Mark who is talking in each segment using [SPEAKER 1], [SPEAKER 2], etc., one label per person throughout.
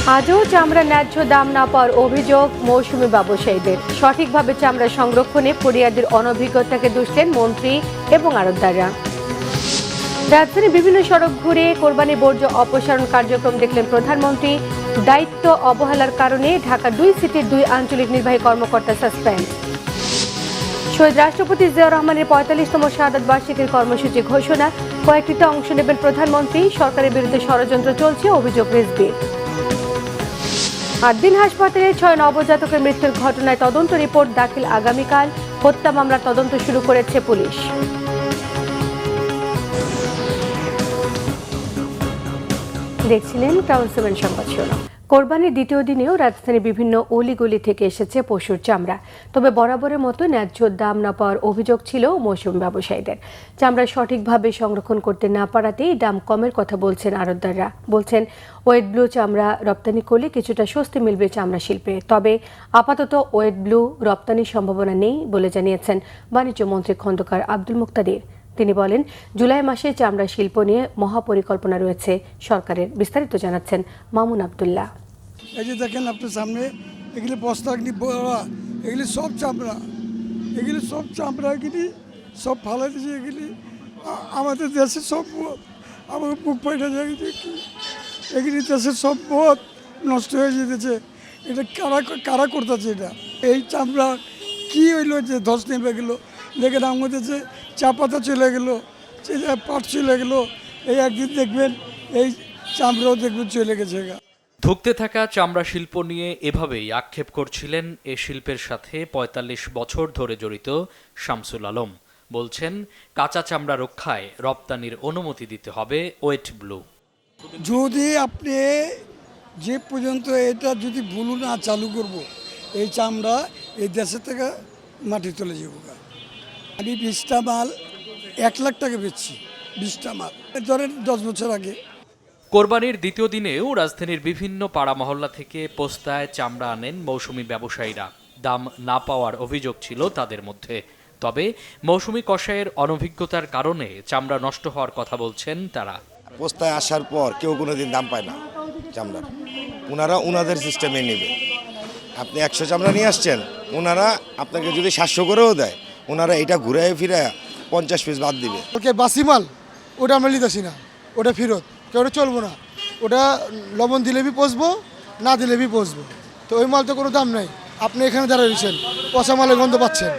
[SPEAKER 1] আজও চামড়া ন্যায্য দাম না পাওয়ার অভিযোগ মৌসুমী ব্যবসায়ীদের। সঠিকভাবে চামড়া সংরক্ষণে ফরিয়াদের অনভিজ্ঞতাকে দুষলেন মন্ত্রী এবং আড়তদাররা। রাজধানীর বিভিন্ন সড়ক ঘুরে কোরবানি বর্জ্য অপসারণ কার্যক্রম দেখলেন প্রধানমন্ত্রী। দায়িত্ব অবহেলার কারণে ঢাকা 2 সিটির 2 আঞ্চলিক নির্বাহী কর্মকর্তা সাসপেন্ড। শহীদ রাষ্ট্রপতি জিয়াউর রহমানের 45তম শাহাদাত বার্ষিকীর কর্মসূচি ঘোষণা। কয়েকটিতে অংশ নেবেন প্রধানমন্ত্রী। সরকারের বিরুদ্ধে ষড়যন্ত্র চলছে, অভিযোগ রিজভির। 8 দিন হাসপাতালে 6 নবজাতকের মৃত্যুর ঘটনায় তদন্ত রিপোর্ট দাখিল আগামীকাল। হত্যা মামলার তদন্ত শুরু করেছে পুলিশ। দেখছিলেন ক্রাউন 7 সংবাদ শিরোনাম। কোরবানির দ্বিতীয় দিনেও রাজধানীর বিভিন্ন অলিগলি থেকে এসেছে পশুর চামড়া। তবে বরাবরের মতো ন্যায্য দাম না পাওয়ার অভিযোগ ছিল মৌসুমী ব্যবসায়ীদের। চামড়া সঠিকভাবে সংরক্ষণ করতে না পারাতেই দাম কমের কথা বলছেন আড়তদাররা। বলছেন ওয়েট ব্লু চামড়া রপ্তানি করলে কিছুটা স্বস্তি মিলবে চামড়া শিল্পে। তবে আপাতত ওয়েট ব্লু রপ্তানির সম্ভাবনা নেই বলে জানিয়েছেন বাণিজ্য মন্ত্রী খন্দকার আব্দুল মুক্তাদির। তিনি বলেন, জুলাই মাসে চামড়া শিল্প নিয়ে মহাপরিকল্পনা রয়েছে সরকারের। বিস্তারিত জানাচ্ছেন মামুন আব্দুল্লাহ।
[SPEAKER 2] এই যে দেখেন আপনার সামনে এগুলি বস্তা এগুলি সব চামড়া, এগুলি সব চামড়া, এগুলি সব ফালাই দিয়েছে। এগুলি আমাদের দেশের সব আমার বুক পাইটা যায়, এগুলি দেশের সব পথ নষ্ট হয়ে যেতেছে। এটা কারা করতেছে? এটা এই চামড়া কি হইলো যে ধস নেমে গেলো, দেখেন আমাদের যে চা পাতা চলে গেলো, পাট চলে গেলো, এই একদিন দেখবেন এই চামড়াও দেখবেন চলে গেছে।
[SPEAKER 3] ধুঁকতে থাকা চামড়া শিল্প নিয়ে এভাবেই আক্ষেপ করছিলেন এ শিল্পের সাথে ৪৫ বছর ধরে জড়িত শামসুল আলম। বলছেন, কাঁচা চামড়া রক্ষায় রপ্তানির অনুমতি দিতে হবে ওয়েট ব্লু।
[SPEAKER 2] যদি আপনি যে পর্যন্ত এটা যদি ব্লু না চালু করব, এই চামড়া এই দেশের থেকে মাটি চলে যাব। আমি 20টা মাল 1 লাখ টাকা বেচছি, 20টা মাল ধরেন 10 বছর আগে।
[SPEAKER 3] কোরবানির দ্বিতীয় দিনেও রাজধানীর বিভিন্ন পাড়া মহল্লা থেকে পোস্তায় চামড়া আনেন মৌসুমী ব্যবসায়ীরা। দাম না পাওয়ার অভিযোগ ছিল তাদের মধ্যে। তবে মৌসুমী কসাইয়ের অনভিজ্ঞতার কারণে চামড়া নষ্ট হওয়ার কথা বলছেন তারা।
[SPEAKER 4] পোস্তায় আসার পর কেউ কোনোদিন দাম পায় না চামড়ার। ওনারা ওনাদের সিস্টেমে নেবে। আপনি 100 চামড়া নিয়ে আসছেন, ওনারা আপনাকে যদি 700 করেও দেয়, ওনারা এটা ঘুরে ফিরে 50 পিস বাদ দিবে।
[SPEAKER 5] ওকে বাসি মাল ওটা আমরা নিতেছি না, ওটা ফেরত, ওটা চলবো না। ওটা লবণ দিলে বি পচবো, না দিলে বি পচবো। তো ওই মাল তো কোনো দাম নাই। আপনি এখানে দাঁড়িয়ে রয়েছেন, পচা মালের গন্ধ পাচ্ছেন,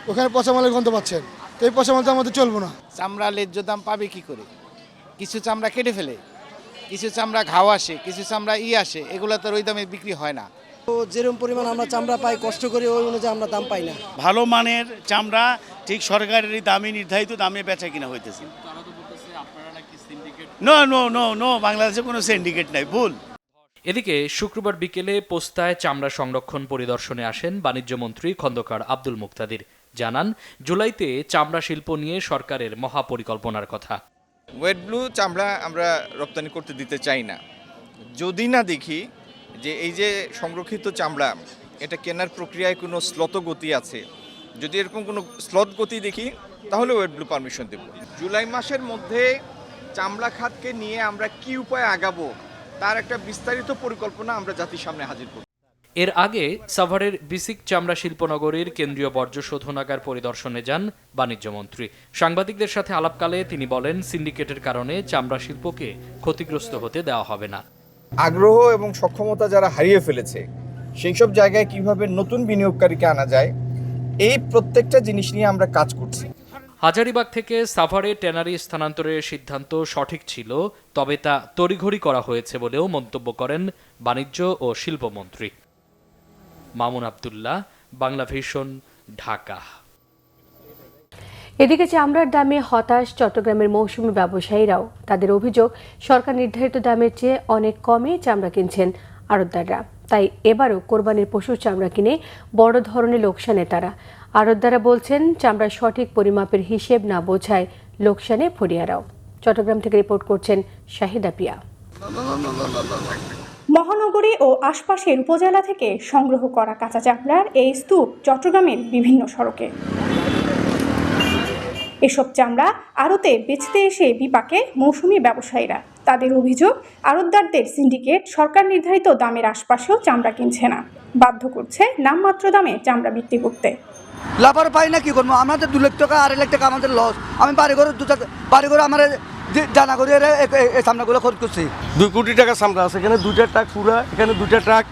[SPEAKER 5] ওখানে পচা মালের গন্ধ পাচ্ছেন। তো এই পচা মাল তো আমাদের চলবো না।
[SPEAKER 6] চামড়া ন্যায্য দাম পাবে কি করে? কিছু চামড়া কেটে ফেলে, কিছু চামড়া ঘাও আসে, কিছু চামড়া আসে, এগুলো তো ওই দামে বিক্রি হয় না।
[SPEAKER 7] তো যেরকম পরিমাণ আমরা চামড়া পাই, কষ্ট করে ওই অনুযায়ী আমরা দাম পাই না।
[SPEAKER 8] ভালো মানের চামড়া ঠিক সরকারের দামে নির্ধারিত দামে বেচা কিনা হইতেছে। নো নো নো নো বাংলাদেশে কোনো সিন্ডিকেট নাই, ভুল।
[SPEAKER 3] এদিকে শুক্রবার বিকেলে পোস্তায় চামড়া সংরক্ষণ পরিদর্শনে আসেন বাণিজ্য মন্ত্রী খন্দকার আব্দুল মুক্তাদির। জানান, জুলাইতে চামড়া শিল্প নিয়ে সরকারের মহাপরিকল্পনার কথা।
[SPEAKER 9] ওয়েট ব্লু চামড়া আমরা রপ্তানি করতে দিতে চাই না, যদি না দেখি যে এই যে সংরক্ষিত চামড়া এটা কেনার প্রক্রিয়ায় কোনো স্লথ গতি আছে। যদি এরকম কোনো স্লথ গতি দেখি তাহলে ওয়েট ব্লু পারমিশন দেব। জুলাই মাসের মধ্যে চামড়া খাতকে নিয়ে আমরা কি উপায়ে আগাবো তার একটা বিস্তারিত পরিকল্পনা আমরা জাতির সামনে হাজির করব।
[SPEAKER 3] এর আগে সাভারের বিসিক চামড়া শিল্পনগরীর কেন্দ্রীয় বর্জ্য শোধনাগার পরিদর্শনে যান বাণিজ্য মন্ত্রী। সাংবাদিকদের সাথে আলাপকালে তিনি বলেন, সিন্ডিকেটের কারণে চামড়া শিল্পকে ক্ষতিগ্রস্ত হতে দেওয়া হবে না।
[SPEAKER 10] আগ্রহ এবং সক্ষমতা যারা হারিয়ে ফেলেছে সেই সব জায়গায় কিভাবে নতুন বিনিয়োগকারীকে আনা যায়, এই প্রত্যেকটা জিনিস নিয়ে আমরা কাজ করছি।
[SPEAKER 3] হাজারীবাগ থেকে সাভারে ট্যানারি স্থানান্তরের সিদ্ধান্ত সঠিক ছিল, তবে তা তড়িঘড়ি করা হয়েছে বলেও মন্তব্য করেন বাণিজ্য ও শিল্পমন্ত্রী। মামুন আব্দুল্লাহ, বাংলা ভিশন, ঢাকা।
[SPEAKER 1] এদিকে চামড়ার দামে হতাশ চট্টগ্রামের মৌসুমী ব্যবসায়ীরাও। তাদের অভিযোগ, সরকার নির্ধারিত দামের চেয়ে অনেক কমে চামড়া কিনছেন আড়তদাররা। তাই এবারও কোরবানির পশুর চামড়া কিনে বড় ধরনের লোকসানে তারা। আড়তদাররা বলছেন, চামড়ার সঠিক পরিমাপের হিসেব না বোঝায় লোকসানে ফরিয়ারাও। চট্টগ্রাম থেকে রিপোর্ট করছেন শাহিদা পিয়া।
[SPEAKER 11] মহানগরী ও আশপাশের উপজেলা থেকে সংগ্রহ করা কাঁচা চামড়ার এই স্তূপ চট্টগ্রামের বিভিন্ন সড়কে। এসব চামড়া আড়তে বেচতে এসে বিপাকে মৌসুমী ব্যবসায়ীরা। তাদের অভিযোগ, আড়তদারদের সিন্ডিকেট সরকার নির্ধারিত দামের আশপাশেও চামড়া কিনছে না, বাধ্য করছে নামমাত্র দামে চামড়া বিক্রি করতে।
[SPEAKER 7] লাভার পাই না কি করবো, আমাদের 2 লাখ টাকা 2.5 লাখ টাকা আমাদের লস। আমি বাড়ি করে আমার জানা করে এই সামনাগুলো খরচ করছি।
[SPEAKER 5] 2 কোটি টাকা সামনে আছে, এখানে 2টা ট্রাক পুরা, এখানে 2টা ট্রাক,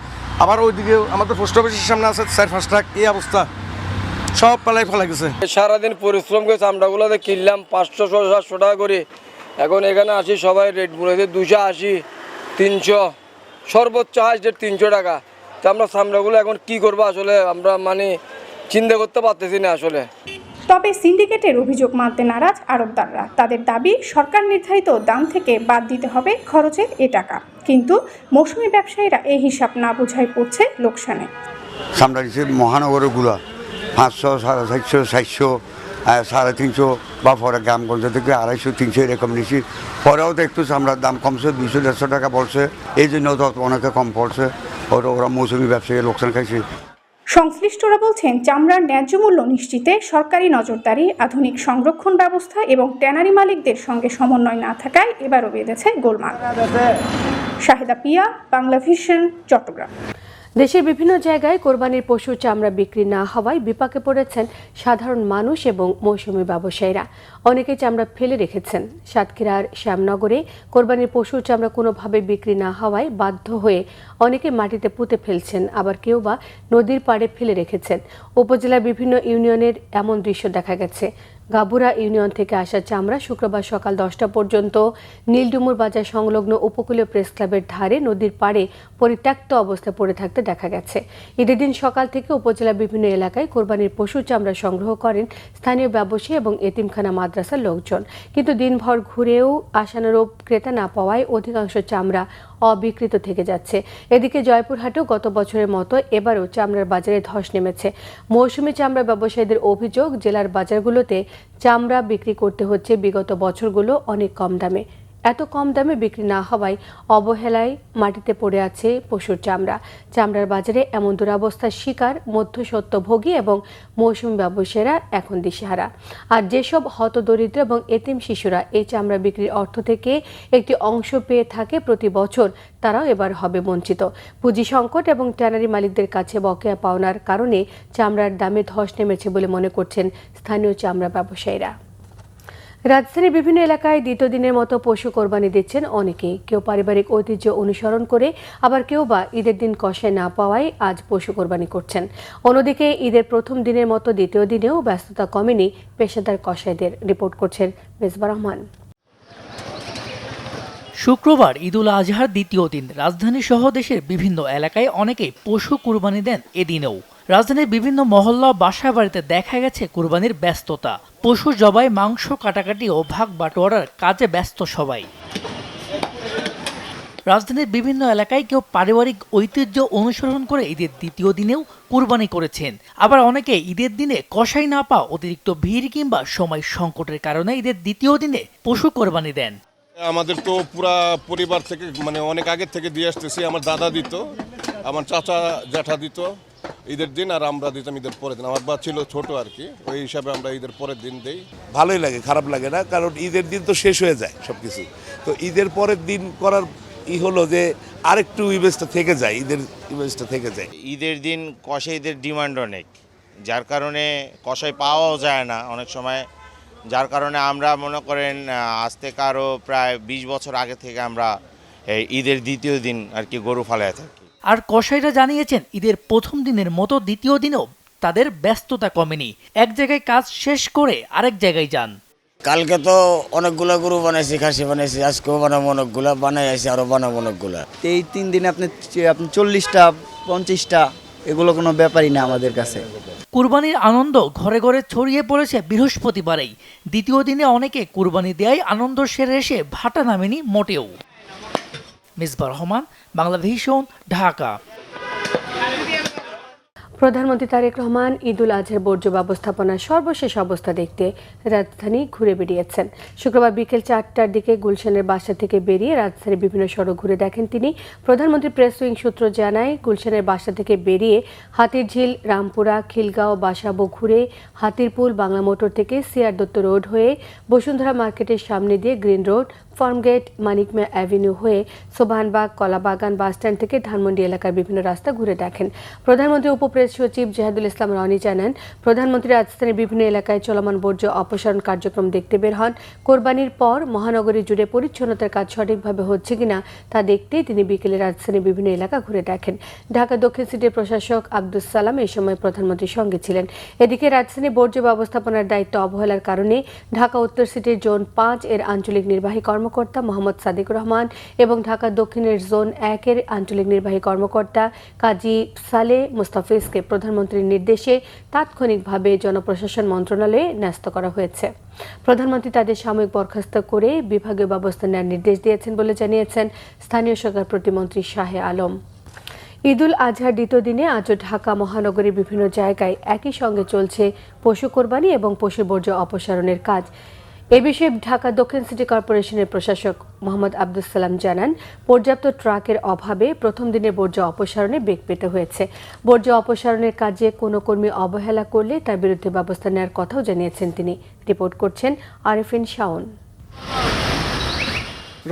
[SPEAKER 5] আবার ওইদিকে আমাদের পোস্ট অফিসের সামনে আছে 4-5 ট্রাক। এই অবস্থা, সব পালাই ফেলা গেছে।
[SPEAKER 7] সারাদিন পরিশ্রম করে চামড়াগুলোতে কিনলাম 500-700 টাকা করে। এখন এখানে আসি সবাই রেট বলেছে 280, 300, সর্বোচ্চ হাইস্ট রেট 300 টাকা। তো আমরা চামড়াগুলো এখন কি করবো আসলে আমরা চিন্তা করতে পারতেছি না আসলে।
[SPEAKER 11] তবে সিন্ডিকেটের অভিযোগ মানতে নারাজ আড়তদাররা। তাদের দাবি, সরকার নির্ধারিত দাম থেকে বাদ দিতে হবে খরচের এ টাকা। কিন্তু মৌসুমি ব্যবসায়ীরা এই হিসাব না বোঝায় পড়ছে লোকসানে।
[SPEAKER 12] চামড়া দিচ্ছে মহানগরগুলো 500, 450, 700, 350 বা পরে গ্রামগঞ্জ থেকে 250-300 এরকম নিচ্ছি। পরেও তো একটু চামড়ার দাম কমছে, 200-150 টাকা বলছে, এই জন্য তো অনেকে কম পড়ছে। ওরা মৌসুমি ব্যবসায়ী লোকসান খাইছে।
[SPEAKER 11] সংশ্লিষ্টরা বলছেন, চামড়ার ন্যায্য মূল্য নিশ্চিতে সরকারি নজরদারি, আধুনিক সংরক্ষণ ব্যবস্থা এবং ট্যানারি মালিকদের সঙ্গে সমন্বয় না থাকায় এবারও বেঁধেছে গোলমাল। শাহিদা পিয়া, বাংলা ভিশন, চট্টগ্রাম।
[SPEAKER 1] দেশের বিভিন্ন জায়গায় কোরবানির পশু চামড়া বিক্রি না হওয়ায় বিপাকে পড়েছেন সাধারণ মানুষ এবং মৌসুমি ব্যবসায়ীরা। অনেকে চামড়া ফেলে রেখেছেন। সাতক্ষীরার শ্যামনগরে কোরবানির পশুর চামড়া কোনোভাবে বিক্রি না হওয়ায় বাধ্য হয়ে অনেকে মাটিতে পুঁতে ফেলছেন, আবার কেউ বা নদীর পাড়ে ফেলে রেখেছেন। উপজেলার বিভিন্ন ইউনিয়নের এমন দৃশ্য দেখা গেছে। গাবুরা ইউনিয়ন থেকে আসা চামড়া শুক্রবার সকাল 10টা পর্যন্ত নীলডুমুর বাজার সংলগ্ন উপকূলীয় প্রেস ক্লাবের ধারে নদীর পাড়ে পরিত্যক্ত অবস্থায় পড়ে থাকতে দেখা গেছে। ঈদের দিন সকাল থেকে উপজেলার বিভিন্ন এলাকায় কোরবানির পশু চামড়া সংগ্রহ করেন স্থানীয় ব্যবসায়ী এবং এতিমখানা মাদ্রাসার লোকজন। কিন্তু দিনভর ঘুরেও আশানুরূপ ক্রেতা না পাওয়ায় অধিকাংশ চামড়া অবিকৃত থেকে যাচ্ছে। এদিকে জয়পুরহাটেও গত বছরের মতো এবারও চামড়ার বাজারে ধস নেমেছে। মৌসুমি চামড়া ব্যবসায়ীদের অভিযোগ, জেলার বাজারগুলোতে চামড়া বিক্রি করতে হচ্ছে বিগত বছরগুলো অনেক কম দামে। এত কম দামে বিক্রি না হওয়ায় অবহেলায় মাটিতে পড়ে আছে পশুর চামড়া। চামড়ার বাজারে এমন দুরবস্থার শিকার মধ্যস্বত্বভোগী এবং মৌসুমি ব্যবসায়ীরা এখন দিশেহারা। আর যেসব হতদরিদ্র এবং এতিম শিশুরা এই চামড়া বিক্রির অর্থ থেকে একটি অংশ পেয়ে থাকে প্রতি বছর, তারাও এবার হবে বঞ্চিত। পুঁজি সংকট এবং ট্যানারি মালিকদের কাছে বকেয়া পাওনার কারণে চামড়ার দামে ধস নেমেছে বলে মনে করছেন স্থানীয় চামড়া ব্যবসায়ীরা। রাজধানীর বিভিন্ন এলাকায় দ্বিতীয় দিনের মতো পশু কোরবানি দিচ্ছেন অনেকেই। কেউ পারিবারিক ঐতিহ্য অনুসরণ করে, আবার কেউ বা ঈদের দিন কষায় না পাওয়ায় আজ পশু কোরবানি করছেন। অন্যদিকে ঈদের প্রথম দিনের মতো দ্বিতীয় দিনেও ব্যস্ততা কমেনি পেশাদার কষাইদের। রিপোর্ট করছেন মেজবা রহমান।
[SPEAKER 13] শুক্রবার ঈদুল আজহার দ্বিতীয় দিন রাজধানী সহ দেশের বিভিন্ন এলাকায় অনেকেই পশু কুরবানি দেন এদিনেও। রাজধানীর বিভিন্ন মহল্লা বাসা বাড়িতে দেখা গেছে কুরবানির ব্যস্ততা। পশু জবাই, মাংস কাটাকাটি ও ভাগ বাটোয়ারার কাজে ব্যস্ত সবাই। রাজধানীর বিভিন্ন এলাকায় কেউ পারিবারিক ঐতিহ্য অনুসরণ করে ঈদের দ্বিতীয় দিনেও কুরবানি করেছেন, আবার অনেকে ঈদের দিনে কষাই না পাওয়া অতিরিক্ত ভিড় কিংবা সময় সংকটের কারণে ঈদের দ্বিতীয় দিনে পশু কোরবানি দেন।
[SPEAKER 5] আমাদের তো পুরা পরিবার থেকে অনেক আগে থেকে দিয়ে আসতেছি। আমার দাদা দিত, আমার চাচা জ্যাঠা দিত ঈদের দিন, আর আমরা দিতাম ঈদের পরের দিন। আমার বাচ্চা ছিল ছোট আর কি, ওই হিসাবে আমরা ঈদের পরের দিন দেই।
[SPEAKER 4] ভালোই লাগে, খারাপ লাগে না, কারণ ঈদের দিন তো শেষ হয়ে যায় সব কিছু। তো ঈদের পরের দিন করার হলো যে আরেকটু ইভেন্টটা থেকে যায়,
[SPEAKER 14] ঈদের দিন কষাইদের ডিমান্ড অনেক, যার কারণে কষাই পাওয়াও যায় না অনেক সময়। যার কারণে আমরা মনে করেন আজ থেকে আরও প্রায় 20 বছর আগে থেকে আমরা ঈদের দ্বিতীয় দিন আর কি গরু ফালায় থাকি।
[SPEAKER 13] আর কসাইরা জানিয়েছেন ঈদের প্রথম দিনের মতো দ্বিতীয় দিনেও তাদের ব্যস্ততা কমেনি। এক জায়গায় কাজ শেষ করে আরেক জায়গায় যান।
[SPEAKER 15] কালকে তো অনেকগুলা গরু বানাইছি, খাসি বানাইছি, আজকেও বানাবো অনেকগুলা, বানাই আসি আরো বানাবো অনেকগুলা।
[SPEAKER 7] এই 3 দিনে আপনি 40টা 50টা এগুলো কোনো ব্যাপারই না আমাদের কাছে।
[SPEAKER 13] কুরবানির আনন্দ ঘরে ঘরে ছড়িয়ে পড়েছে বৃহস্পতিবারেই। দ্বিতীয় দিনে অনেকে কুরবানি দেয় আনন্দ সেরে এসে ভাটা নামেনি মোটেও। মেজবা রহমান, বাংলা ভিশন, ঢাকা।
[SPEAKER 1] প্রধানমন্ত্রী তারেক রহমান ঈদুল আজহার বর্জ্য ব্যবস্থাপনার সর্বশেষ অবস্থা দেখতে রাজধানী ঘুরে বেরিয়েছেন। শুক্রবার বিকেল 4টার দিকে গুলশানের বাসা থেকে বেরিয়ে রাজধানীর বিভিন্ন সড়ক ঘুরে দেখেন তিনি। প্রধানমন্ত্রী প্রেস উইং সূত্র জানায়, গুলশানের বাসা থেকে বেরিয়ে হাতিরঝিল, রামপুরা, খিলগাঁও, বাসাবো ঘুরে হাতিরপুল, বাংলা মোটর থেকে সিআর দত্ত রোড হয়ে বসুন্ধরা মার্কেটের সামনে দিয়ে গ্রিন রোড, ফার্মগেট, মানিক মিয়া অ্যাভিনিউ হয়ে সোবহানবাগ, কলাবাগান বাসস্ট্যান্ড থেকে ধানমন্ডি এলাকার বিভিন্ন রাস্তা ঘুরে দেখেন। প্রধানমন্ত্রী উপপ্রেস সচিব জেহাদুল ইসলাম রনি জানান, প্রধানমন্ত্রী রাজধানীর বিভিন্ন এলাকায় চলমান বর্জ্য অপসারণ কার্যক্রম দেখতে বের হন। কোরবানির পর মহানগরী জুড়ে পরিচ্ছন্নতার কাজ সঠিকভাবে হচ্ছে কিনা তা দেখতে তিনি বিকেলে রাজধানীর বিভিন্ন এলাকা ঘুরে দেখেন। ঢাকা দক্ষিণ সিটির প্রশাসক আব্দুস সালাম এই সময় প্রধানমন্ত্রীর সঙ্গে ছিলেন। এদিকে রাজধানী বর্জ্য ব্যবস্থাপনার দায়িত্ব অবহেলার কারণে ঢাকা উত্তর সিটির জোন 5 এর আঞ্চলিক নির্বাহী কর্মকর্তা মোহাম্মদ সাদিক রহমান এবং ঢাকা দক্ষিণের জোন 1 এর আঞ্চলিক নির্বাহী কর্মকর্তা কাজী সালে মুস্তাফিজকে প্রধানমন্ত্রীর নির্দেশে তাৎক্ষণিকভাবে জনপ্রশাসন মন্ত্রণালয়ে ন্যস্ত করা হয়েছে। প্রধানমন্ত্রী তাদের সাময়িক বরখাস্ত করে বিভাগীয় ব্যবস্থা নেওয়ার নির্দেশ দিয়েছেন বলে জানিয়েছেন স্থানীয় সরকার প্রতিমন্ত্রী শাহে আলম। ঈদুল আজহার দ্বিতীয় দিনে আজও ঢাকা মহানগরীর বিভিন্ন জায়গায় একই সঙ্গে চলছে পশু কোরবানি এবং পশু বর্জ্য অপসারণের কাজ। এ বিষয়ে ঢাকা দক্ষিণ সিটি কর্পোরেশনের প্রশাসক মোহাম্মদ আব্দুস সালাম জানান, পর্যাপ্ত ট্রাকের অভাবে প্রথম দিনে বর্জ্য অপসারণে বেগ পেতে হয়েছে। বর্জ্য অপসারণের কাজে কোনো কর্মী অবহেলা করলে তার বিরুদ্ধে ব্যবস্থা নেওয়ার কথাও জানিয়েছেন তিনি। রিপোর্ট করছেন আরিফিন শাওন।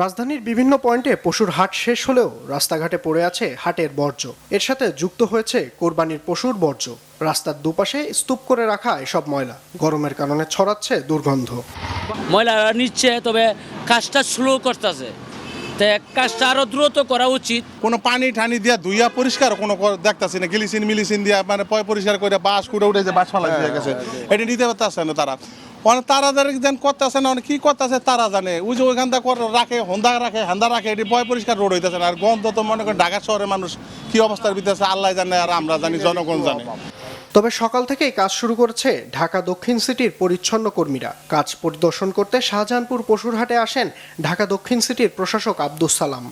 [SPEAKER 16] রাজধানীর বিভিন্ন পয়েন্টে পশুর হাট শেষ হলেও রাস্তাঘাটে পড়ে আছে হাটের বর্জ্য। এর সাথে যুক্ত হয়েছে কোরবানির পশুর বর্জ্য। রাস্তার দুপাশে স্তূপ করে রাখা এসব ময়লা গরমের কারণে ছড়াচ্ছে দুর্গন্ধ।
[SPEAKER 17] ময়লারা নিচ্ছে, তবে কাজটা স্লো করতেছে, তাই কাজটা আরো দ্রুত করা উচিত।
[SPEAKER 18] কোনো পানি ঠানি দিয়া ধুইয়া পরিষ্কার কোনো দেখতেছি না, গ্লিসিন মিলিসিন দিয়া মানে পরিষ্কার করে বাস কুড়ে উঠে যে বাস ফালাই দিয়ে গেছে, এটা নিতে পারতেছে না তারা। অনেক তারা যেন করতেছে না, অনেক কি করতেছে তারা জানে। ওই যে ওইখান থেকে রাখে, হন্দা রাখে, হান্দা রাখে, এটি পরিষ্কার রোড হইতেছে না। আর গন্ধ তো মনে করেন ঢাকা শহরের মানুষ কি অবস্থার ভিতরে আছে আল্লাহ জানে, আর আমরা জানি, জনগণ জানে।
[SPEAKER 16] তবে সকাল থেকেই কাজ শুরু করেছে ঢাকা দক্ষিণ সিটির পরিচ্ছন্ন কর্মীরা। কাজ পরিদর্শন করতে শাহজাহানপুর পশুরহাটে আসেন ঢাকা দক্ষিণ সিটির প্রশাসক আব্দুস সালাম।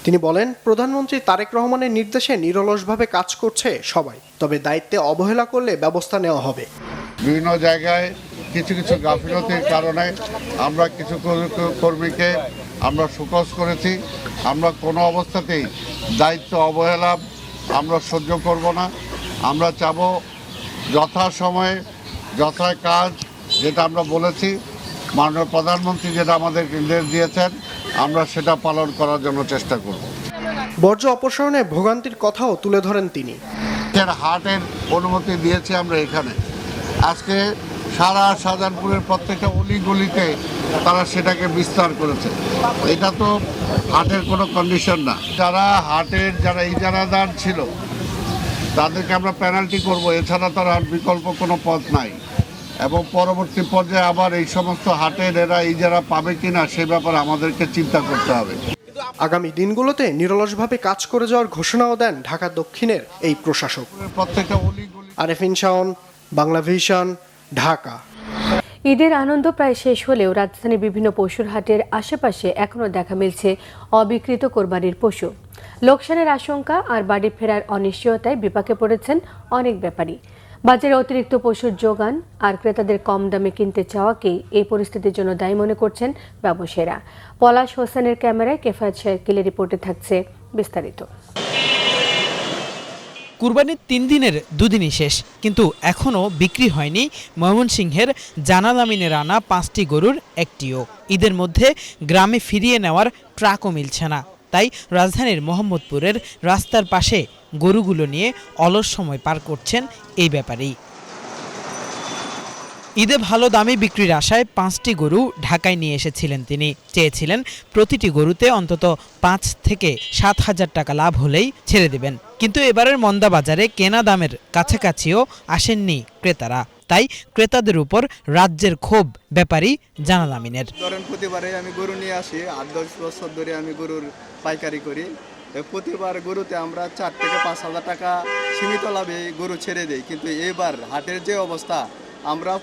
[SPEAKER 16] তিনি বলেন, প্রধানমন্ত্রী তারেক রহমানের নির্দেশে নিরলসভাবে কাজ করছে সবাই, তবে দায়িত্বে অবহেলা করলে ব্যবস্থা নেওয়া হবে।
[SPEAKER 19] বিভিন্ন জায়গায় কিছু কিছু গাফিলতির কারণে আমরা কিছু কর্মীকে আমরা শোকজ করেছি। আমরা কোনো অবস্থাতেই দায়িত্ব অবহেলা আমরা সহ্য করব না। আমরা চাব যথাসময়ে যথা কাজ, যেটা আমরা বলেছি, মাননীয় প্রধানমন্ত্রী যেটা আমাদের নির্দেশ দিয়েছেন, আমরা সেটা পালন করার জন্য চেষ্টা করব।
[SPEAKER 16] বর্জ্য অপসারণে ভোগান্তির কথাও তুলে ধরেন তিনি।
[SPEAKER 19] হাটের অনুমতি দিয়েছি আমরা এখানে। আজকে সারা শাহজাহানপুরের প্রত্যেকটা অলিগলিতে তারা সেটাকে বিস্তার করেছে। এটা তো হাটের কোনো কন্ডিশন না। যারা হাটের যারা ইজারাদার ছিল তাদেরকে আমরা পেনাল্টি করব, এছাড়া তার আর বিকল্প কোনো পথ নাই। এবং পরবর্তী পর্যায়ে আবার এই সমস্ত হাটের এরা ইজারা পাবে কিনা সে ব্যাপারে আমাদেরকে চিন্তা করতে হবে।
[SPEAKER 16] আগামী দিনগুলোতে নিরলসভাবে কাজ করে যাওয়ার ঘোষণাও দেন ঢাকা দক্ষিণের এই প্রশাসক।
[SPEAKER 19] প্রত্যেকটা অলিগলি।
[SPEAKER 16] আরিফিন শাওন, বাংলা ভিশন, ঢাকা।
[SPEAKER 1] ঈদের আনন্দ প্রায় শেষ হলেও রাজধানীর বিভিন্ন পশুর হাটের আশেপাশে এখনও দেখা মিলছে অবিকৃত কোরবানির পশু। লোকসানের আশঙ্কা আর বাড়ি ফেরার অনিশ্চয়তায় বিপাকে পড়েছেন অনেক ব্যাপারী। বাজারে অতিরিক্ত পশুর যোগান আর ক্রেতাদের কম দামে কিনতে চাওয়াকেই এই পরিস্থিতির জন্য দায়ী মনে করছেন ব্যবসায়ীরা। পলাশ হোসেনের ক্যামেরায় কেফায়েত শাকিলের রিপোর্টে থাকছে বিস্তারিত।
[SPEAKER 20] কুরবানির 3 দিনের 2 দিনই শেষ, কিন্তু এখনও বিক্রি হয়নি ময়মনসিংহের জানাল আমিনের আনা 5টি গরুর একটিও। ঈদের মধ্যে গ্রামে ফিরিয়ে নেওয়ার ট্রাকও মিলছে না, তাই রাজধানীর মোহাম্মদপুরের রাস্তার পাশে গরুগুলো নিয়ে অলস সময় পার করছেন এই ব্যাপারেই। ঈদে ভালো দামে বিক্রির আশায় 5টি গরু ঢাকায় নিয়ে এসেছিলেন তিনি। চেয়েছিলেন প্রতিটি গরুতে অন্তত 5 থেকে 7 হাজার টাকা লাভ হলেই ছেড়ে দেবেন, কিন্তু এবারের মন্দা বাজারে কেনা দামের কাছাকাছিও আসেননি ক্রেতারা। তাই ক্রেতাদের উপর রাজ্যের ক্ষোভ ব্যাপারী জানাল আমিনের।
[SPEAKER 21] ধরেন প্রতিবারে আমি গরু নিয়ে আসি, 8-10 বছর ধরে আমি গরুর পাইকারি করি। প্রতিবার গরুতে আমরা 4 থেকে 5 হাজার টাকা সীমিত লাভে গরু ছেড়ে দেই, কিন্তু এবার হাটের যে অবস্থা, আমরা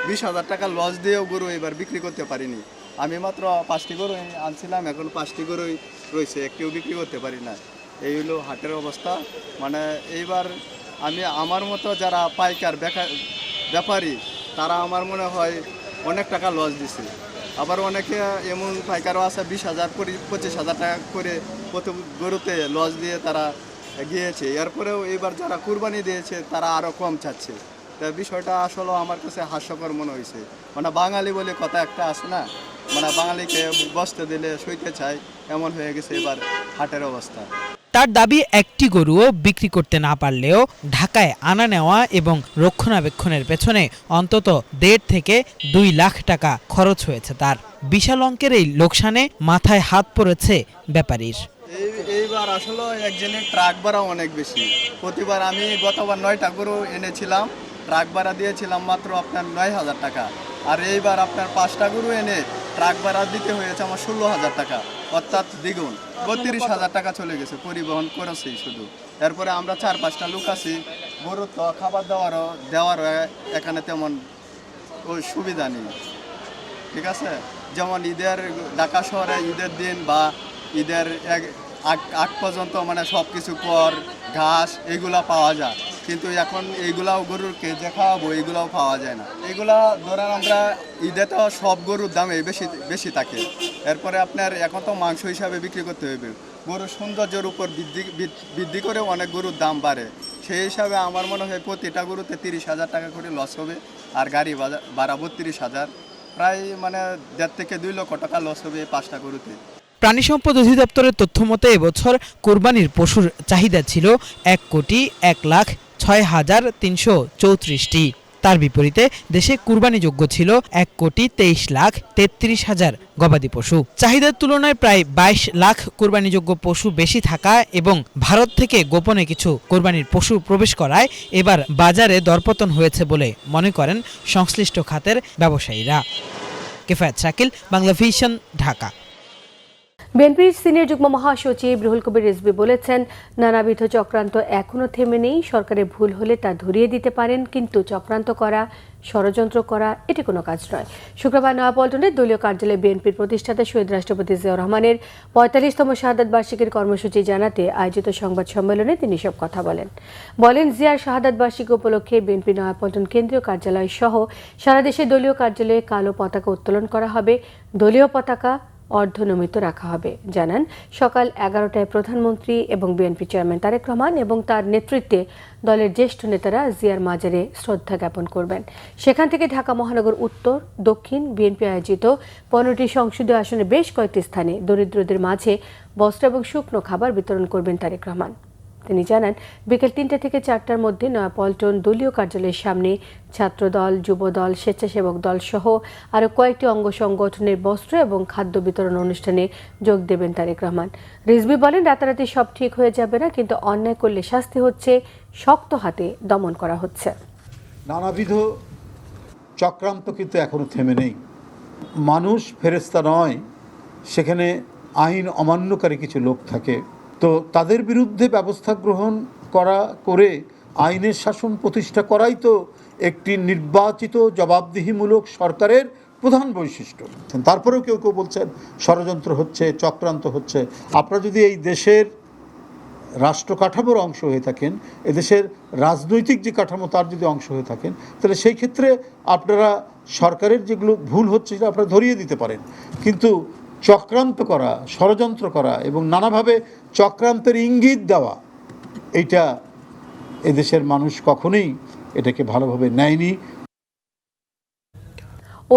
[SPEAKER 21] 20 হাজার টাকা লস দিয়েও গরু এবার বিক্রি করতে পারিনি। আমি মাত্র 5টি গরু আনছিলাম, এখন 5টি গরুই রয়েছে, একটিও বিক্রি করতে পারি না। এই হলো হাটের অবস্থা। মানে এইবার আমি আমার মতো যারা পাইকার ব্যাপারী তারা আমার মনে হয় অনেক টাকা লস দিছে। আবার অনেকে এমন পাইকারও আছে 20 হাজার 25 হাজার টাকা করে প্রতি গরুতে লস দিয়ে তারা গিয়েছে। এরপরেও এবার যারা কুরবানি দিয়েছে তারা আরও কম চাচ্ছে। তা বিষয়টা আসলে আমার কাছে হাস্যকর মনে হয়েছে। মানে বাঙালি বলে কথা একটা আছে না, মানে বাঙালিকে বসতে দিলে সইতে চায়, এমন হয়ে গেছে এবার হাটের অবস্থা।
[SPEAKER 20] তার দাবি একটি গরুও বিক্রি করতে না পারলেও ঢাকায় আনা নেওয়া এবং রক্ষণাবেক্ষণের পেছনে অন্তত 1.5 থেকে 2 লাখ টাকা খরচ হয়েছে তার। বিশাল অঙ্কের এই লোকসানে মাথায় হাত পড়েছে ব্যাপারীর।
[SPEAKER 21] এইবার আসলে একজনের ট্রাক ভাড়া অনেক বেশি। প্রতিবার আমি গতবার 9টা গরু এনেছিলাম, ট্রাক ভাড়া দিয়েছিলাম মাত্র আপনার 9,000 টাকা। আর এইবার আপনার 5টা গরু এনে ট্রাক ভাড়া দিতে হয়েছে আমার 16,000 টাকা, অর্থাৎ দ্বিগুণ 32,000 টাকা চলে গেছে পরিবহন করেছি শুধু। এরপরে আমরা 4-5টা লোক আছি, গরু তো খাবার দেওয়ারও এখানে তেমন ওই সুবিধা নেই, ঠিক আছে। যেমন ঈদের ঢাকা শহরে ঈদের দিন বা ঈদের আগ পর্যন্ত মানে সব কিছু কর ঘাস এগুলা পাওয়া যায়, কিন্তু এখন এইগুলাও গরুরকে যে খাওয়াবো এইগুলাও পাওয়া যায় না। এগুলা ধরেন আমরা ঈদে তো সব গরুর দামে বেশি থাকে। এরপরে আপনার এখন তো মাংস হিসাবে বিক্রি করতে হবে, গরুর সৌন্দর্যের উপর বৃদ্ধি করে অনেক গরুর দাম বাড়ে। সেই হিসাবে আমার মনে হয় প্রতিটা গরুতে 30,000 টাকা করে লস হবে, আর গাড়ি ভাড়া 32,000, প্রায় মানে 1.5 থেকে 2 লক্ষ টাকা লস হবে এই 5টা গরুতে।
[SPEAKER 20] প্রাণী সম্পদ অধিদপ্তরের তথ্য মতে এবছর কোরবানির পশুর চাহিদা ছিল 1,06,334টি। তার বিপরীতে দেশে কুরবানিযোগ্য ছিল 1,23,33,000 গবাদি পশু। চাহিদার তুলনায় প্রায় 22 লাখ কুরবানিযোগ্য পশু বেশি থাকা এবং ভারত থেকে গোপনে কিছু কোরবানির পশু প্রবেশ করায় এবার বাজারে দরপতন হয়েছে বলে মনে করেন সংশ্লিষ্ট খাতের ব্যবসায়ীরা। কিফায়েত শাকিল, বাংলা ভিশন, ঢাকা।
[SPEAKER 1] বিএনপির সিনিয়র যুগ্ম মহাসচিব রুহুল কবির রিজভী বলেছেন, নানাবিধ চক্রান্ত এখনও থেমে নেই। সরকারের ভুল হলে তা ধরিয়ে দিতে পারেন, কিন্তু চক্রান্ত করা, ষড়যন্ত্র করা এটি কোনো কাজ নয়। শুক্রবার নয়াপল্টনের দলীয় কার্যালয়ে বিএনপির প্রতিষ্ঠাতা শহীদ রাষ্ট্রপতি জিয়াউর রহমানের 45তম শাহাদাত বার্ষিকীর কর্মসূচি জানাতে আয়োজিত সংবাদ সম্মেলনে তিনি সব কথা বলেন। জিয়ার শাহাদাত বার্ষিকী উপলক্ষে বিএনপি নয়াপল্টন কেন্দ্রীয় কার্যালয় সহ সারা দেশে দলীয় কার্যালয়ে কালো পতাকা উত্তোলন করা হবে, দলীয় পতাকা অর্ধনমিত রাখা হবে। জানান, সকাল 11টায় প্রধানমন্ত্রী এবং বিএনপি চেয়ারম্যান তারেক রহমান এবং তার নেতৃত্বে দলের জ্যেষ্ঠ নেতারা জিয়ার মাজারে শ্রদ্ধা জ্ঞাপন করবেন। সেখান থেকে ঢাকা মহানগর উত্তর, দক্ষিণ বিএনপি আয়োজিত 15টি সংসদীয় আসনের বেশ কয়েকটি স্থানে দরিদ্রদের মাঝে বস্ত্র এবং শুকনো খাবার বিতরণ করবেন তারেক রহমান। তিনি জানান, বিকেল 3টা থেকে 4টার মধ্যে নয়াপল্টন দলীয় কার্যালয়ের সামনে ছাত্রদল, যুবদল, স্বেচ্ছাসেবক দল সহ আরও কয়েকটি অঙ্গ সংগঠনের বস্ত্র এবং খাদ্য বিতরণ অনুষ্ঠানে যোগ দেবেন তারেক রহমান। রিজভী বলেন, রাতারাতি সব ঠিক হয়ে যাবে না, কিন্তু অন্যায় করলে শাস্তি হচ্ছে, শক্ত হাতে দমন করা হচ্ছে।
[SPEAKER 2] নানাবিধ চক্রান্ত কিন্তু এখনো থেমে নেই। মানুষ ফেরেশতা নয়, সেখানে আইন অমান্যকারী কিছু লোক থাকে। তো তাদের বিরুদ্ধে ব্যবস্থা গ্রহণ করে আইনের শাসন প্রতিষ্ঠা করাই তো একটি নির্বাচিত জবাবদিহিমূলক সরকারের প্রধান বৈশিষ্ট্য। তারপরেও কেউ কেউ বলছেন ষড়যন্ত্র হচ্ছে, চক্রান্ত হচ্ছে। আপনারা যদি এই দেশের রাষ্ট্র কাঠামোর অংশ হয়ে থাকেন, এদেশের রাজনৈতিক যে কাঠামো তার যদি অংশ হয়ে থাকেন, তাহলে সেই ক্ষেত্রে আপনারা সরকারের যেগুলো ভুল হচ্ছে সেটা আপনারা ধরিয়ে দিতে পারেন। কিন্তু চক্রান্ত করা, ষড়যন্ত্র করা এবং নানাভাবে চক্রান্তের ইঙ্গিত দেওয়া, এইটা এদেশের মানুষ কখনোই এটাকে ভালোভাবে নেয়নি।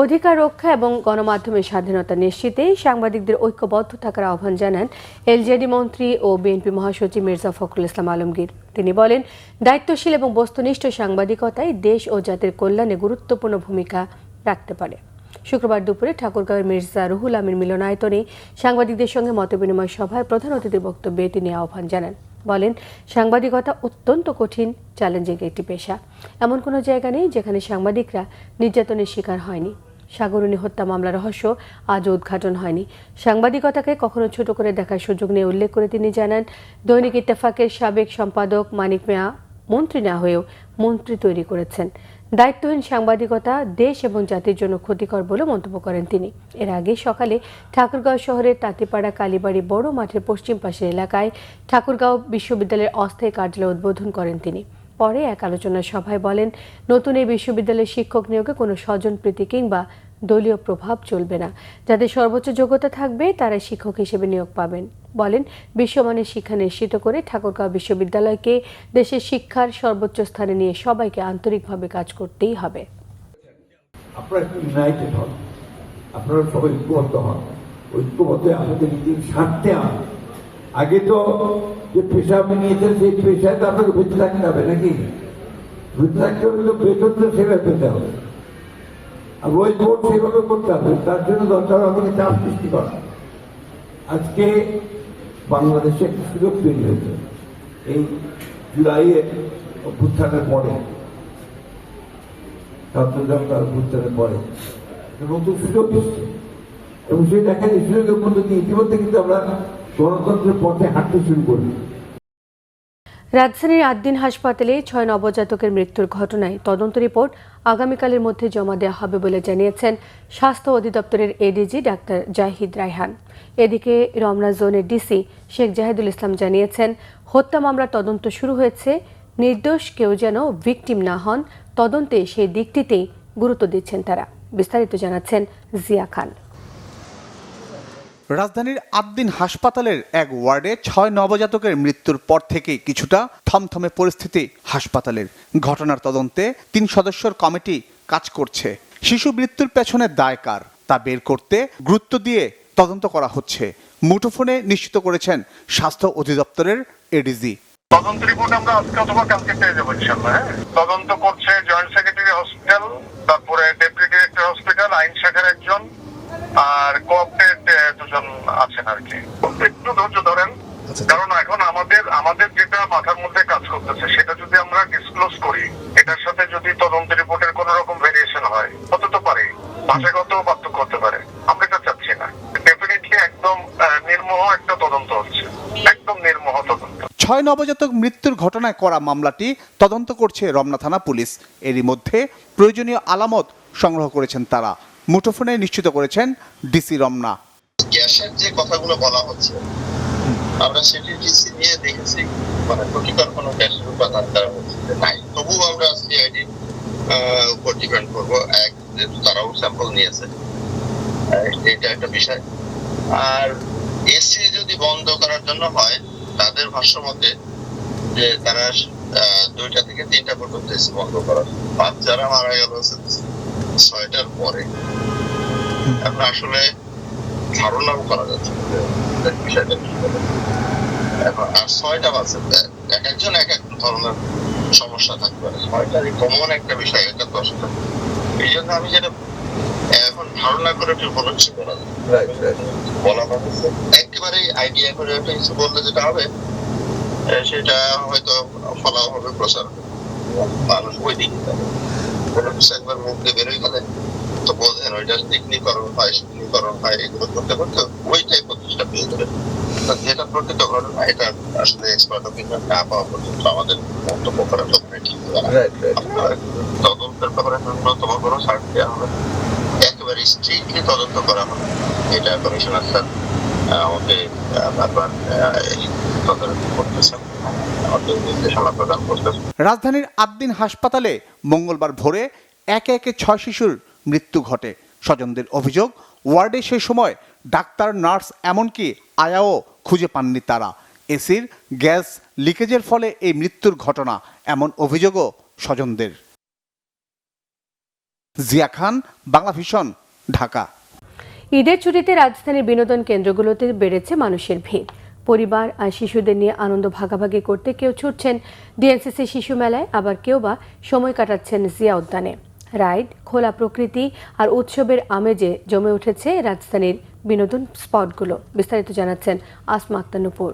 [SPEAKER 1] অধিকার রক্ষা এবং গণমাধ্যমের স্বাধীনতা নিশ্চিতে সাংবাদিকদের ঐক্যবদ্ধ থাকার আহ্বান জানান এলজেডি মন্ত্রী ও বিএনপি মহাসচিব মির্জা ফখরুল ইসলাম আলমগীর। তিনি বলেন, দায়িত্বশীল এবং বস্তুনিষ্ঠ সাংবাদিকতাই দেশ ও জাতির কল্যাণে গুরুত্বপূর্ণ ভূমিকা রাখতে পারে। শুক্রবার দুপুরে ঠাকুরগাঁওয়ের মির্জা রুহুল আমিন মিলনায়তনে সাংবাদিকদের সঙ্গে মতবিনিময় সভায় প্রধান অতিথির বক্তব্যে তিনি আহ্বান জানান। বলেন, সাংবাদিকতা অত্যন্ত কঠিন, চ্যালেঞ্জিং একটি পেশা। এমন কোনো জায়গা নেই যেখানে সাংবাদিকরা নির্যাতনের শিকার হয়নি। সাগরণী হত্যা মামলার রহস্য আজও উদ্ঘাটন হয়নি। সাংবাদিকতাকে কখনো ছোট করে দেখার সুযোগ নিয়ে উল্লেখ করে তিনি জানান, দৈনিক ইত্তেফাকের সাবেক সম্পাদক মানিক মিয়া মন্ত্রী না হয়েও মন্ত্রী তৈরি করেছেন। দায়িত্বহীন সাংবাদিকতা দেশ এবং জাতির জন্য ক্ষতিকর বলে মন্তব্য করেন তিনি। এর আগে সকালে ঠাকুরগাঁও শহরের তাঁতিপাড়া কালীবাড়ি বড় মাঠের পশ্চিম পাশের এলাকায় ঠাকুরগাঁও বিশ্ববিদ্যালয়ের অস্থায়ী কার্যালয় উদ্বোধন করেন তিনি। পরে এক আলোচনা সভায় বলেন, নতুন এই বিশ্ববিদ্যালয়ের শিক্ষক নিয়োগে কোনো স্বজনপ্রীতি কিংবা দলীয় প্রভাব চলবে না। যাদের সর্বোচ্চ যোগ্যতা থাকবে তারা শিক্ষক হিসেবে নিয়োগ পাবেন। বলেন, বিশ্বমানের শিক্ষা নিশ্চিত করে ঠাকুরগাঁও বিশ্ববিদ্যালয়কে দেশের শিক্ষার সর্বোচ্চ স্থানে নিয়ে সবাইকে আন্তরিকভাবে কাজ করতেই হবে।
[SPEAKER 6] আপনারা ইউনাইটেড হন, আপনারা সবাই ঐক্যবদ্ধ হন, ঐক্যবদ্ধ আমাদের নিজের স্বার্থে আন। আগে তো যে পেশা আপনি নিয়েছেন সেই পেশায় তো আপনাকে বেঁচে থাকতে হবে নাকি? বেঁচে থাকতে হবে তো বেতন তো সেভাবে পেতে হবে, আর ওই বোর্ড সেভাবে করতে হবে। তার জন্য দরকার আমাকে চাপ সৃষ্টি করা। আজকে বাংলাদেশে একটি সুযোগ তৈরি হয়েছে এই জুলাইয়ের অভ্যুত্থানের পরে, অভ্যুত্থানের পরে নতুন সুযোগ এসছে এবং সেই দেখা যায় সুযোগের মধ্যে দিয়ে ইতিমধ্যে কিন্তু আমরা গণতন্ত্রের পথে হাঁটতে শুরু করি।
[SPEAKER 1] রাজধানীর ৮ দিন হাসপাতালে ৬ নবজাতকের মৃত্যুর ঘটনায় তদন্ত রিপোর্ট আগামীকালের মধ্যে জমা দেওয়া হবে বলে জানিয়েছেন স্বাস্থ্য অধিদপ্তরের এডিজি ডাক্তার জাহিদ রায়হান। এদিকে রমনা জোনের ডিসি শেখ জাহিদুল ইসলাম জানিয়েছেন, হত্যা মামলার তদন্ত শুরু হয়েছে, নির্দোষ কেউ যেন ভিকটিম না হন, তদন্তে সেই দিকটিতেই গুরুত্ব দিচ্ছেন তারা। বিস্তারিত জানাচ্ছেন জিয়া খান।
[SPEAKER 22] রাজধানীর ৮ দিন হাসপাতালের এক ওয়ার্ডে ৬ নবজাতকের মৃত্যুর পর থেকে কিছুটা থমথমে পরিস্থিতি হাসপাতালের। ঘটনার তদন্তে ৩ সদস্যের কমিটি কাজ করছে। শিশু মৃত্যুর পেছনে দায় কার তা বের করতে গুরুত্ব দিয়ে তদন্ত করা হচ্ছে। মুঠোফোনে নিশ্চিত করেছেন স্বাস্থ্য অধিদপ্তরের এডিজি।
[SPEAKER 23] তদন্ত রিপোর্ট আমরা আজকে অথবা কালকে পেয়ে যাবো ইনশাআল্লাহ। তদন্ত করছে জয়েন্ট সেক্রেটারি হসপিটাল, তারপরে ডেপুটি ডিরেক্টর হসপিটাল, আইন শাখার একজন, আর কোঅপারেট দুজন আছেন আর কি। একটু ধৈর্য ধরেন, কারণ এখন আমাদের যেটা মাথার মধ্যে কাজ করতেছে সেটা যদি আমরা ডিসক্লোজ করি, এটার সাথে যদি তদন্ত রিপোর্টের কোন রকম ভেরিয়েশন হয়, হতে তো পারে, ভাষাগত পার্থক্য হতে পারে। আমরা এটা চাচ্ছি না। ডেফিনেটলি একদম নির্মোহ একটা তদন্ত হচ্ছে, একদম নির্মোহ তদন্ত।
[SPEAKER 22] ৬ নবজাতক মৃত্যুর ঘটনায় করা মামলাটি তদন্ত করছে রমনা থানা পুলিশ। এরই মধ্যে প্রয়োজনীয় আলামত সংগ্রহ করেছেন তারা। মুঠোফোনে নিশ্চিত করেছেন ডিসি রমনা।
[SPEAKER 23] গ্যাসের যে কথাগুলো বলা হচ্ছে, আমরা সেটি ডিসি নিয়ে দেখেছি, মানে ক্ষতিকর কোনো গ্যাসের উপাদান তারা বলছে নাই। তবুও আমরা সিআইডি উপর ডিপেন্ড করবো, যেহেতু তারাও স্যাম্পল নিয়েছে, এটা একটা বিষয়। আর এসি যদি বন্ধ করার জন্য হয়, তাদের ভাষ্য মতে যে তারা 2টা থেকে 3টা পর্যন্ত এসি বন্ধ করার, বাচ্চারা মারা গেল 6টার পরে। এখন আসলে ধারণাও করা যাচ্ছে বিষয়টা কি হবে। এখন আর 6টা বাচ্চা, এক একজন এক এক ধরনের সমস্যা থাকতে পারে। 6টারই কমন একটা বিষয়, এটা তো আসলে এই জন্য আমি যেটা এখন ধারণা করে একটু বলছি বলা হচ্ছে, একেবারে আইডিয়া করে একটা কিছু বললে যেটা হবে সেটা হয়তো ফলাও হবে, প্রচার মানুষ ওই দিকে যাবে। কোনো কিছু একবার মুখ দিয়ে বেরোয় গেলে তো বোঝেন ওইটা টেকনিকরণ হয়, শিক্ষিকরণ হয়, এগুলো করতে করতে ওইটাই প্রতিষ্ঠা পেয়ে যাবে। যেটা প্রকৃত ঘটনা, এটা আসলে এক্সপার্ট অপিনিয়ন না পাওয়া পর্যন্ত আমাদের মন্তব্য করা তখনই ঠিক হবে না। তদন্তের ব্যাপারে ন্যূনতম কোনো ছাড় দেওয়া হবে, একেবারে স্ট্রিক্টলি তদন্ত করা হবে, এটা কমিশনার স্যার আমাকে বারবার তদারকি করতেছেন, আমাদের নির্দেশনা প্রদান করতেছেন।
[SPEAKER 22] রাজধানীর ৮ দিন হাসপাতালে মঙ্গলবার ভোরে একে একে 6 শিশুর মৃত্যু ঘটে। স্বজনদের অভিযোগ, ওয়ার্ডে সেই সময় ডাক্তার, নার্স, এমনকি আয়াও খুঁজে পাননি তারা। এসির গ্যাস লিকেজের ফলে এই মৃত্যুর ঘটনা, এমন অভিযোগও স্বজনদের। জিয়া খান, বাংলা ভিশন, ঢাকা।
[SPEAKER 1] ঈদের ছুটিতে রাজধানীর বিনোদন কেন্দ্রগুলোতে বেড়েছে মানুষের ভিড়। পরিবার আর শিশুদের নিয়ে আনন্দ ভাগাভাগি করতে কেউ ছুটছেন ডিএনসিসি শিশু মেলায়, আবার কেউ বা সময় কাটাচ্ছেন জিয়া উদ্যানে। রাইড, খোলা প্রকৃতি আর উৎসবের আমেজে জমে উঠেছে রাজধানীর বিনোদন স্পটগুলো। বিস্তারিত জানাচ্ছেন আসমা আক্তার নূপুর।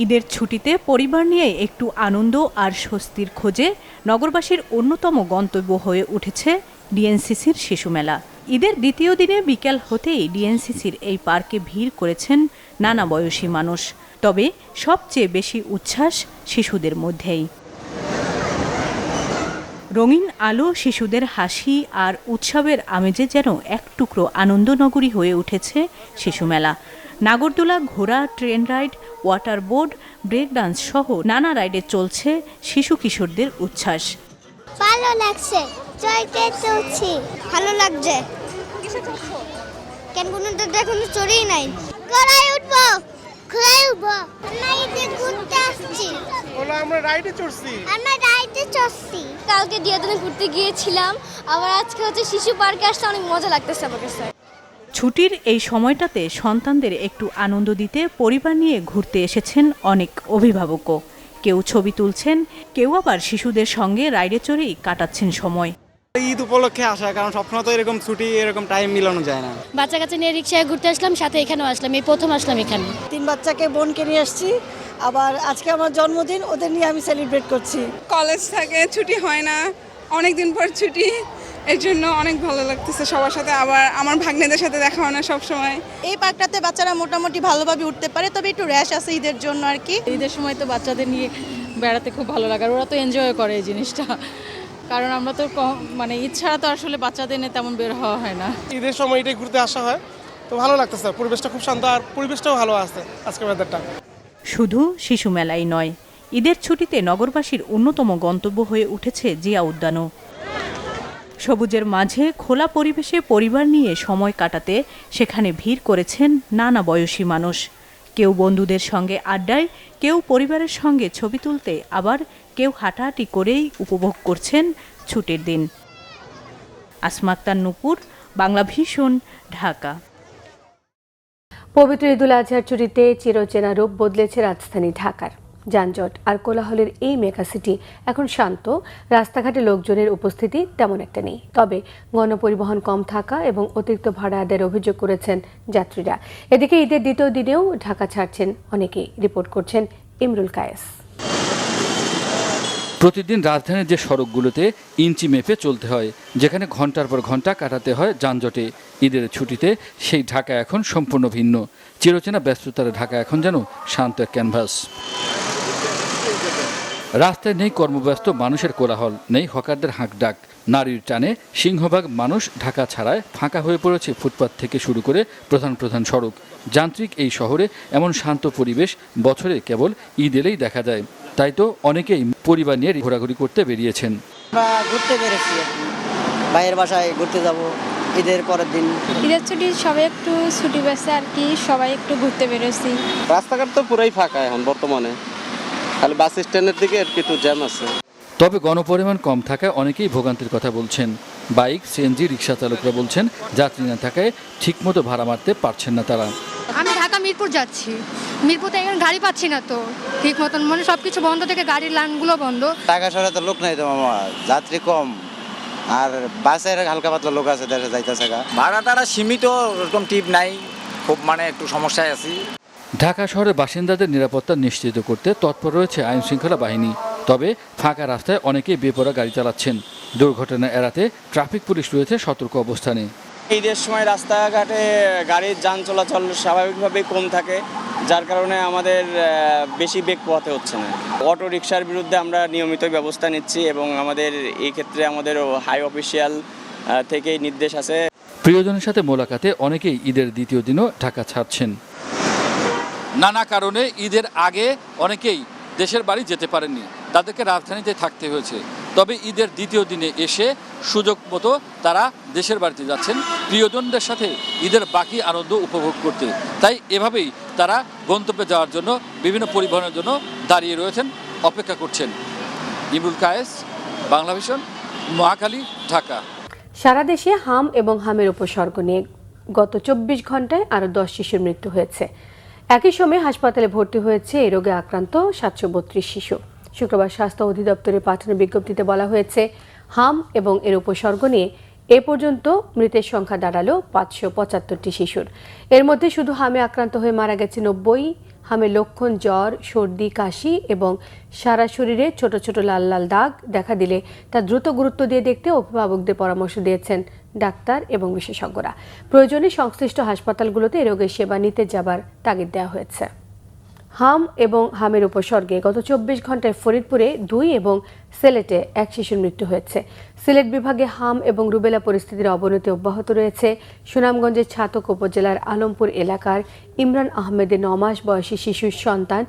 [SPEAKER 24] ঈদের ছুটিতে পরিবার নিয়ে একটু আনন্দ আর স্বস্তির খোঁজে নগরবাসীর অন্যতম গন্তব্য হয়ে উঠেছে ডিএনসিসির শিশু মেলা। ঈদের দ্বিতীয় দিনে বিকেল হতেই ডিএনসিসির এই পার্কে ভিড় করেছেন নানা বয়সী মানুষ। তবে সবচেয়ে বেশি উচ্ছ্বাস শিশুদের মধ্যেই। রঙিন আলো, শিশুদের হাসি আর উৎসবের আমেজে যেন এক টুকরো আনন্দনগরী হয়ে উঠেছে শিশু মেলা। নাগরদোলা, ঘোড়া, train ride, water board, break dance সহ নানা রাইডে চলছে শিশু কিশোরদের উচ্ছ্বাস।
[SPEAKER 25] ভালো লাগছে, ভালো লাগছে। কেন কোনো তো এখনো চড়েই নাই।
[SPEAKER 3] আমরা রাইডে চড়ছি।
[SPEAKER 25] কালকে দিয়াদনে ঘুরতে গিয়েছিলাম, আবার আজকে হচ্ছে শিশু পার্কে আসতে অনেক মজা লাগতেছে আমার কাছে।
[SPEAKER 24] ছুটির এই সময়টাতে সন্তানদের একটু আনন্দ দিতে পরিবার নিয়ে ঘুরতে এসেছেন অনেক অভিভাবকও। কেউ ছবি তুলছেন, কেউ আবার শিশুদের সঙ্গে রাইডে চড়েই কাটাচ্ছেন সময়।
[SPEAKER 8] ঈদ উপলক্ষে আসা, কারণ সবসময় তো এরকম ছুটি এরকম টাইম মিলানো যায় না।
[SPEAKER 25] বাচ্চা কাচ্চা নিয়ে রিক্সায় ঘুরতে আসলাম, সাথে এখানেও আসলাম, এই প্রথম আসলাম এখানে।
[SPEAKER 9] 3 বাচ্চাকে বোনকে নিয়ে আসছি, আবার আজকে আমার জন্মদিন, ওদের নিয়ে আমি সেলিব্রেট করছি।
[SPEAKER 10] কলেজ থাকে, ছুটি হয় না, অনেক দিন পর ছুটি, এর জন্য অনেক ভালো লাগতেছে সবার সাথে। আবার আমার ভাগ্নেদের সাথে দেখা হয় না সবসময়।
[SPEAKER 9] এই পার্কটাতে বাচ্চারা মোটামুটি ভালোভাবে উঠতে পারে, তবে একটু র্যাশ আছে ঈদের জন্য আর কি।
[SPEAKER 12] ঈদের সময় তো বাচ্চাদের নিয়ে বেড়াতে খুব ভালো লাগে, আর ওরা তো এনজয় করে এই জিনিসটা, কারণ আমরা তো মানে ঈদ ছাড়া তো আসলে বাচ্চাদের নিয়ে তেমন বের হওয়া হয় না।
[SPEAKER 3] ঈদের সময় এটাই ঘুরতে আসা হয়, তো ভালো লাগতেছে, পরিবেশটা খুব শান্ত আর পরিবেশটাও ভালো আছে আজকের ওয়েদারটা।
[SPEAKER 24] শুধু শিশু মেলাই নয়, ঈদের ছুটিতে নগরবাসীর অন্যতম গন্তব্য হয়ে উঠেছে জিয়া উদ্যানও। সবুজের মাঝে খোলা পরিবেশে পরিবার নিয়ে সময় কাটাতে সেখানে ভিড় করেছেন নানা বয়সী মানুষ। কেউ বন্ধুদের সঙ্গে আড্ডায়, কেউ পরিবারের সঙ্গে ছবি তুলতে, আবার কেউ হাঁটাহাঁটি করেই উপভোগ করছেন ছুটির দিন। আসমা আক্তার নূপুর, বাংলা ভিশন, ঢাকা।
[SPEAKER 1] পবিত্র ঈদুল আজহার ছুটিতে চিরচেনা রূপ বদলেছে রাজধানী ঢাকার। যানজট আর কোলাহলের এই মেগা সিটি এখন শান্ত, রাস্তাঘাটে লোকজনের উপস্থিতি তেমন একটা নেই। তবে গণপরিবহন কম থাকা এবং অতিরিক্ত ভাড়া আদায়ের অভিযোগ করেছেন যাত্রীরা। এদিকে ঈদের দ্বিতীয় দিনেও ঢাকা ছাড়ছেন অনেকেই, রিপোর্ট করছেন ইমরুল কায়েস।
[SPEAKER 26] প্রতিদিন রাজধানীর যে সড়কগুলোতে ইঞ্চি মেপে চলতে হয়, যেখানে ঘন্টার পর ঘন্টা কাটাতে হয় যানজটে, ঈদের ছুটিতে সেই ঢাকা এখন সম্পূর্ণ ভিন্ন। চিরচেনা ব্যস্ততার ঢাকা এখন যেন শান্ত এক ক্যানভাস। রাস্তায় নেই কর্মব্যস্ত মানুষের কোলাহল, নেই হকারদের হাঁকডাক। নারীর টানে সিংহভাগ মানুষ ঢাকা ছাড়ায় ফাঁকা হয়ে পড়েছে ফুটপাত থেকে শুরু করে প্রধান প্রধান সড়ক। যান্ত্রিক এই শহরে এমন শান্ত পরিবেশ বছরে কেবল ঈদ এলেই দেখা যায়। তাই তো অনেকেই পরিবার নিয়ে ঘোরাঘুরি করতে বেরিয়েছেন।
[SPEAKER 9] আমরা ঘুরতে বেরিয়েছি, ভাইয়ের বাসায় ঘুরতে যাব ঈদের পরের দিন।
[SPEAKER 25] ঈদের ছুটি সবাই একটু ছুটি পেয়েছে আর কি, সবাই একটু ঘুরতে বেরোছি।
[SPEAKER 8] রাস্তাঘাট তো পুরাই ফাঁকা এখন বর্তমানে, খালি বাস স্ট্যান্ডের দিকে একটু জ্যাম আছে।
[SPEAKER 26] তবে গণপরিবহন কম থাকায় অনেকেই ভোগান্তির কথা বলছেন। বাইক, সিএনজি, রিক্সা চালকরা বলছেন যাত্রী না থাকায় ঠিকমতো ভাড়া মারতে পারছেন না তারা।
[SPEAKER 25] আমি ঢাকা মিরপুর যাচ্ছি, মিরপুরে এখন গাড়ি পাচ্ছি না তো ঠিক মতন, মানে সবকিছু বন্ধ থেকে গাড়ির লাইনগুলো বন্ধ।
[SPEAKER 8] ঢাকা শহরে তো লোক নাই তো মামা, যাত্রী কম, আর বাসের হালকা পাতলা লোক আছে দেশে যাইতেছে। ভাড়া তারা সীমিত, এরকম টিপ নাই, খুব মানে একটু সমস্যায় আছি।
[SPEAKER 26] ঢাকা শহরের বাসিন্দাদের নিরাপত্তা নিশ্চিত করতে তৎপর রয়েছে আইন শৃঙ্খলা বাহিনী। তবে ফাঁকা রাস্তায় অনেকেই বেপরোয়া গাড়ি চালাচ্ছেন। দুর্ঘটনা এড়াতে ট্রাফিক পুলিশ রয়েছে সতর্ক অবস্থানে।
[SPEAKER 8] ঈদের সময় রাস্তাঘাটে গাড়ির যান চলাচল স্বাভাবিকভাবেই কম থাকে, যার কারণে আমাদের বেশি বেগ পোহাতে হচ্ছে না। অটো রিকশার বিরুদ্ধে আমরা নিয়মিত ব্যবস্থা নিচ্ছি এবং আমাদের এই ক্ষেত্রে আমাদের হাই অফিসিয়াল থেকেই নির্দেশ আছে।
[SPEAKER 26] প্রিয়জনের সাথে মোলাকাতে অনেকেই ঈদের দ্বিতীয় দিনও ঢাকা ছাড়ছেন। নানা কারণে ঈদের আগে অনেকেই দেশের বাড়ি যেতে পারেননি, তাদেরকে রাজধানীতে থাকতে হয়েছে। তবে ঈদের দ্বিতীয় দিনে এসে সুযোগ মতো তারা দেশের বাড়িতে যাচ্ছেন প্রিয়জনদের সাথে ঈদের বাকি আনন্দ উপভোগ করতে। তাই এভাবেই তারা গন্তব্যে যাওয়ার জন্য বিভিন্ন পরিবহনের জন্য দাঁড়িয়ে রয়েছেন, অপেক্ষা করছেন। ইমরুল কায়েস, বাংলা ভিশন, মহাখালী, ঢাকা।
[SPEAKER 1] সারা দেশে হাম এবং হামের উপসর্গ নিয়ে গত 24 ঘন্টায় আরও 10 শিশুর মৃত্যু হয়েছে। একই সময়ে হাসপাতালে ভর্তি হয়েছে এই রোগে আক্রান্ত 732 শিশু। শুক্রবার স্বাস্থ্য অধিদপ্তরের পাঠানো বিজ্ঞপ্তিতে বলা হয়েছে, হাম এবং এর উপসর্গ নিয়ে এ পর্যন্ত মৃতের সংখ্যা দাঁড়ালো 575টি শিশুর। এর মধ্যে শুধু হামে আক্রান্ত হয়ে মারা গেছে 90। হামের লক্ষণ জ্বর, সর্দি, কাশি এবং সারা শরীরে ছোট ছোট লাল লাল দাগ দেখা দিলে তা দ্রুত গুরুত্ব দিয়ে দেখতে অভিভাবকদের পরামর্শ দিয়েছেন ডাক্তার এবং বিশেষজ্ঞরা। প্রয়োজনে সংশ্লিষ্ট হাসপাতালগুলোতে এ রোগের সেবা নিতে যাবার তাগিদ দেওয়া হয়েছে। হাম এবং হামের উপসর্গে গত 24 ঘন্টায় ফরিদপুরে 2 এবং সিলেটে 1 শিশুর মৃত্যু হয়েছে। সিলেট বিভাগে হাম এবং রুবেলা পরিস্থিতির অবনতি অব্যাহত রয়েছে। সুনামগঞ্জের ছাতক উপজেলার আলমপুর এলাকার ইমরান আহমেদের 9 মাস বয়সী শিশুর সন্তান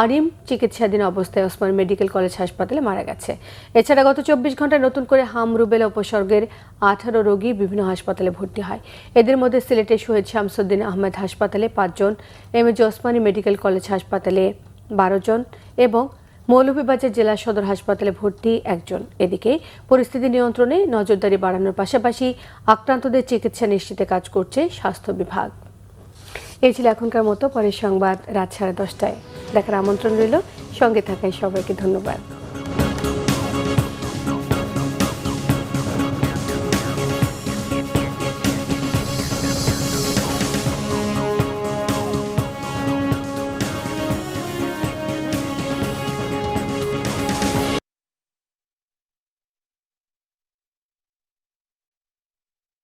[SPEAKER 1] আরিম চিকিৎসাধীন অবস্থায় ওসমান মেডিকেল কলেজ হাসপাতালে মারা গেছে। এছাড়া গত 24 ঘন্টায় নতুন করে হাম রুবেলা উপসর্গের 18 রোগী বিভিন্ন হাসপাতালে ভর্তি হয়। এদের মধ্যে সিলেটের শহীদ শামসুদ্দিন আহমেদ হাসপাতালে 5 জন, এমএজি ওসমানী মেডিকেল কলেজ হাসপাতালে 12 জন এবং মৌলভীবাজার জেলা সদর হাসপাতালে ভর্তি একজন। এদিকে পরিস্থিতি নিয়ন্ত্রণে নজরদারি বাড়ানোর পাশাপাশি আক্রান্তদের চিকিৎসা নিশ্চিতে কাজ করছে স্বাস্থ্য বিভাগ। এই ছিল এখনকার মতো। পরের সংবাদ রাত 10:30টায় দেখার আমন্ত্রণ রইল। সঙ্গে থাকায় সবাইকে ধন্যবাদ।